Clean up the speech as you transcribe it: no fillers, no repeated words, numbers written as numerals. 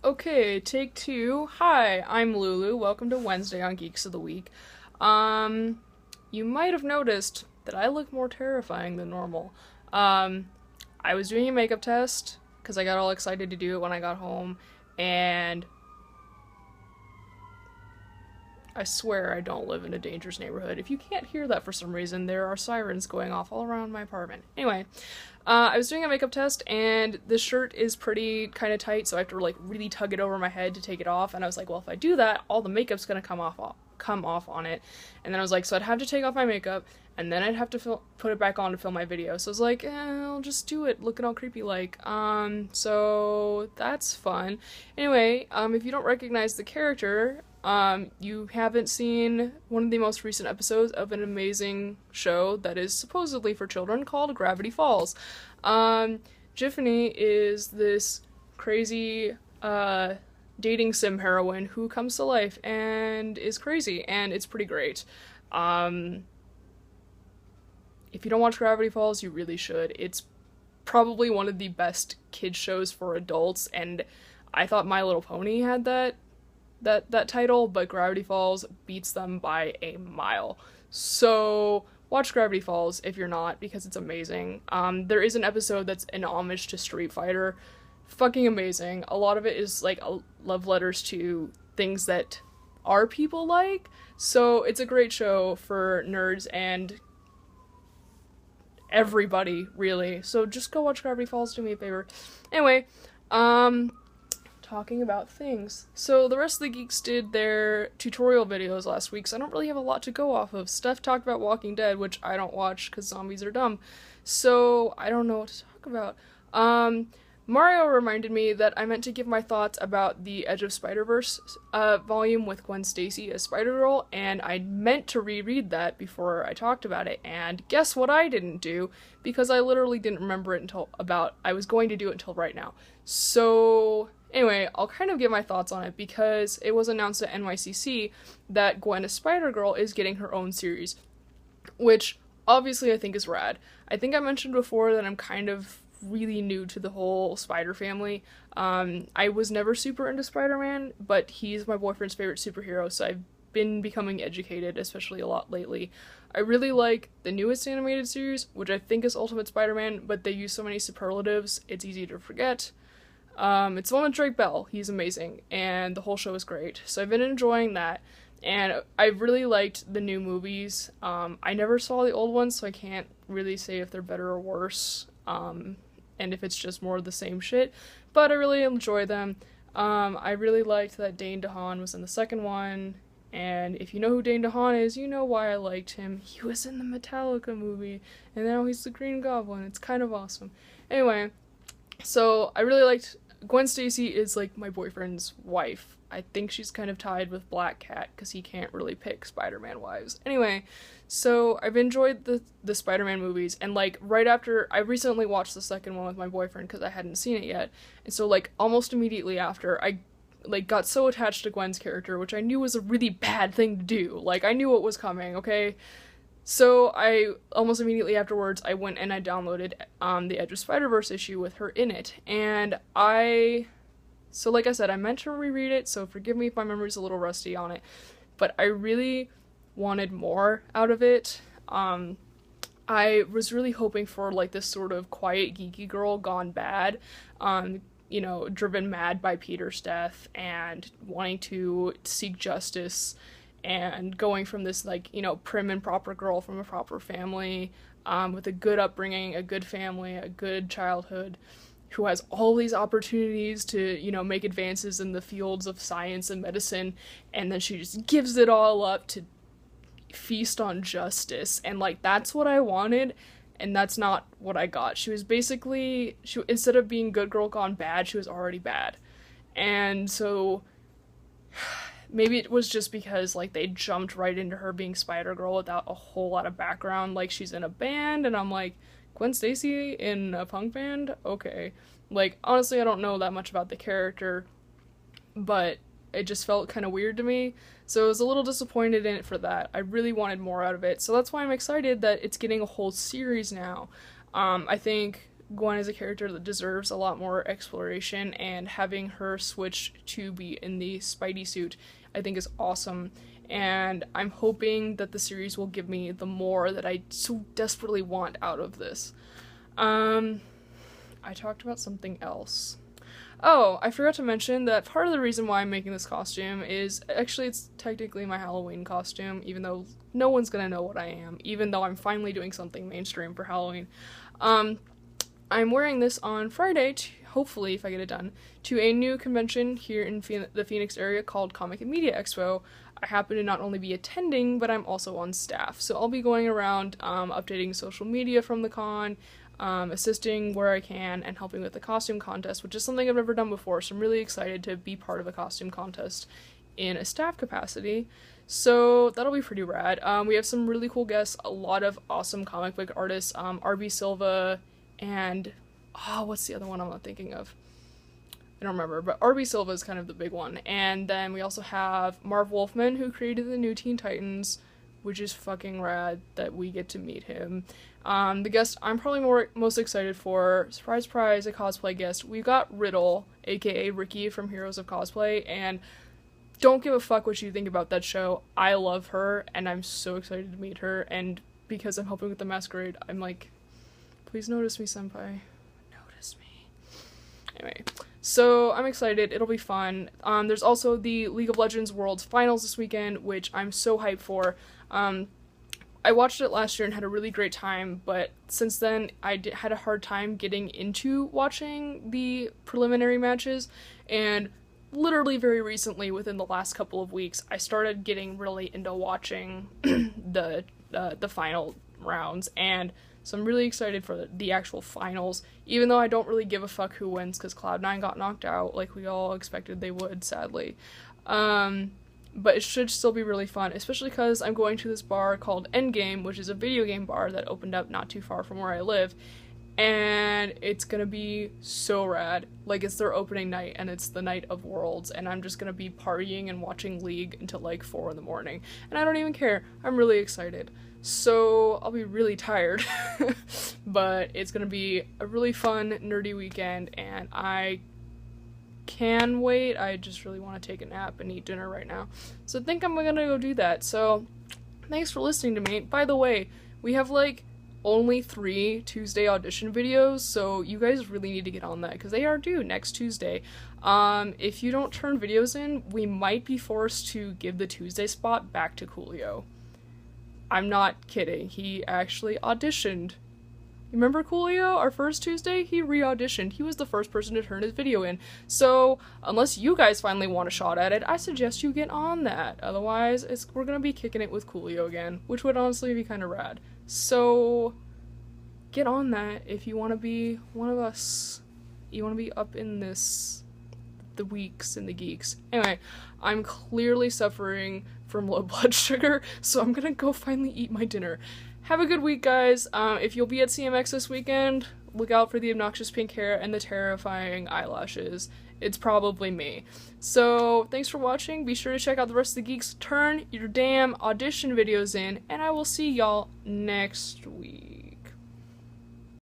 Okay, take two. Hi, I'm Lulu. Welcome to Wednesday on Geeks of the Week. You might have noticed that I look more terrifying than normal. Um, I was doing a makeup test because I got all excited to do it when I got home, and I swear I don't live in a dangerous neighborhood. If you can't hear that for some reason, there are sirens going off all around my apartment. Anyway, I was doing a makeup test, and this shirt is pretty kind of tight, so I have to like really tug it over my head to take it off. And I was like, well, if I do that, all the makeup's gonna come off on it. And then I was like, so I'd have to take off my makeup, and then I'd have to put it back on to film my video. So I was like, I'll just do it, looking all creepy like. So that's fun. Anyway, if you don't recognize the character, you haven't seen one of the most recent episodes of an amazing show that is supposedly for children called Gravity Falls. Jiffany is this crazy, dating sim heroine who comes to life and is crazy, and it's pretty great. If you don't watch Gravity Falls, you really should. It's probably one of the best kids shows for adults, and I thought My Little Pony had that title, but Gravity Falls beats them by a mile. So watch Gravity Falls if you're not, because it's amazing. There is an episode that's an homage to Street Fighter. Fucking amazing. A lot of it is like love letters to things that our people like. So it's a great show for nerds and everybody, really. So just go watch Gravity Falls, do me a favor. Anyway, talking about things. So the rest of the geeks did their tutorial videos last week, so I don't really have a lot to go off of. Steph talked about Walking Dead, which I don't watch because zombies are dumb. So I don't know what to talk about. Mario reminded me that I meant to give my thoughts about the Edge of Spider-Verse volume with Gwen Stacy as Spider-Girl, and I meant to reread that before I talked about it, and guess what I didn't do? Because I literally didn't remember it I was going to do it until right now. So anyway, I'll kind of give my thoughts on it because it was announced at NYCC that Gwen as Spider-Girl is getting her own series, which obviously I think is rad. I think I mentioned before that I'm kind of really new to the whole Spider family. I was never super into Spider-Man, but he's my boyfriend's favorite superhero, so I've been becoming educated, especially a lot lately. I really like the newest animated series, which I think is Ultimate Spider-Man, but they use so many superlatives, it's easy to forget. It's the one with Drake Bell. He's amazing, and the whole show is great. So I've been enjoying that, and I really liked the new movies. I never saw the old ones, so I can't really say if they're better or worse, and if it's just more of the same shit, but I really enjoy them. I really liked that Dane DeHaan was in the second one, and if you know who Dane DeHaan is, you know why I liked him. He was in the Metallica movie, and now he's the Green Goblin. It's kind of awesome. Anyway, so I really liked Gwen Stacy is like my boyfriend's wife. I think she's kind of tied with Black Cat because he can't really pick Spider-Man wives. Anyway, so I've enjoyed the Spider-Man movies, and like right after, I recently watched the second one with my boyfriend because I hadn't seen it yet, and so like almost immediately after, I like got so attached to Gwen's character, which I knew was a really bad thing to do. Like I knew what was coming, okay? So I almost immediately afterwards I went and I downloaded the Edge of Spider-Verse issue with her in it, and so like I said, I meant to reread it, so forgive me if my memory's a little rusty on it, but I really wanted more out of it. I was really hoping for like this sort of quiet geeky girl gone bad, driven mad by Peter's death and wanting to seek justice, and going from this like, prim and proper girl from a proper family, with a good upbringing, a good family, a good childhood, who has all these opportunities to, make advances in the fields of science and medicine, and then she just gives it all up to feast on justice, and like that's what I wanted, and that's not what I got. She was basically, instead of being good girl gone bad, she was already bad. And so maybe it was just because like they jumped right into her being Spider-Girl without a whole lot of background. Like she's in a band, and I'm like, Gwen Stacy in a punk band? Okay. Like honestly, I don't know that much about the character, but it just felt kind of weird to me, so I was a little disappointed in it for that. I really wanted more out of it, so that's why I'm excited that it's getting a whole series now. I think Gwen is a character that deserves a lot more exploration, and having her switch to be in the Spidey suit I think is awesome, and I'm hoping that the series will give me the more that I so desperately want out of this. I talked about something else. Oh, I forgot to mention that part of the reason why I'm making this costume is, actually it's technically my Halloween costume, even though no one's gonna know what I am, even though I'm finally doing something mainstream for Halloween. I'm wearing this on Friday, hopefully, if I get it done, to a new convention here in the Phoenix area called Comic and Media Expo. I happen to not only be attending, but I'm also on staff. So I'll be going around updating social media from the con, assisting where I can, and helping with the costume contest, which is something I've never done before, so I'm really excited to be part of a costume contest in a staff capacity. So that'll be pretty rad. We have some really cool guests, a lot of awesome comic book artists, RB Silva, and what's the other one I'm not thinking of? I don't remember, but RB Silva is kind of the big one. And then we also have Marv Wolfman, who created the new Teen Titans, which is fucking rad that we get to meet him. The guest I'm probably most excited for, surprise, surprise, a cosplay guest. We got Riddle, aka Ricky from Heroes of Cosplay, and don't give a fuck what you think about that show. I love her, and I'm so excited to meet her, and because I'm helping with the masquerade, I'm like, please notice me, senpai. Notice me. Anyway, so I'm excited. It'll be fun. There's also the League of Legends Worlds Finals this weekend, which I'm so hyped for. I watched it last year and had a really great time, but since then I had a hard time getting into watching the preliminary matches, and literally very recently, within the last couple of weeks, I started getting really into watching the final rounds, and so I'm really excited for the actual finals, even though I don't really give a fuck who wins, because Cloud9 got knocked out like we all expected they would, sadly. But it should still be really fun, especially because I'm going to this bar called Endgame, which is a video game bar that opened up not too far from where I live, and it's gonna be so rad. Like, it's their opening night, and it's the night of Worlds, and I'm just gonna be partying and watching League until like 4 in the morning, and I don't even care. I'm really excited. So I'll be really tired, but it's gonna be a really fun, nerdy weekend, and I can wait. I just really want to take a nap and eat dinner right now, so I think I'm gonna go do that. So thanks for listening to me. By the way, we have like only 3 Tuesday audition videos, so you guys really need to get on that, because they are due next Tuesday. If you don't turn videos in, we might be forced to give the Tuesday spot back to Coolio. I'm not kidding. He actually auditioned. Remember Coolio? Our first Tuesday? He re-auditioned. He was the first person to turn his video in. So, unless you guys finally want a shot at it, I suggest you get on that. Otherwise, we're gonna be kicking it with Coolio again, which would honestly be kind of rad. So, get on that if you want to be one of us. You want to be up in the weeks and the geeks. Anyway, I'm clearly suffering from low blood sugar, so I'm gonna go finally eat my dinner. Have a good week, guys. If you'll be at CMX this weekend, look out for the obnoxious pink hair and the terrifying eyelashes. It's probably me. So, thanks for watching. Be sure to check out the rest of the geeks. Turn your damn audition videos in, and I will see y'all next week.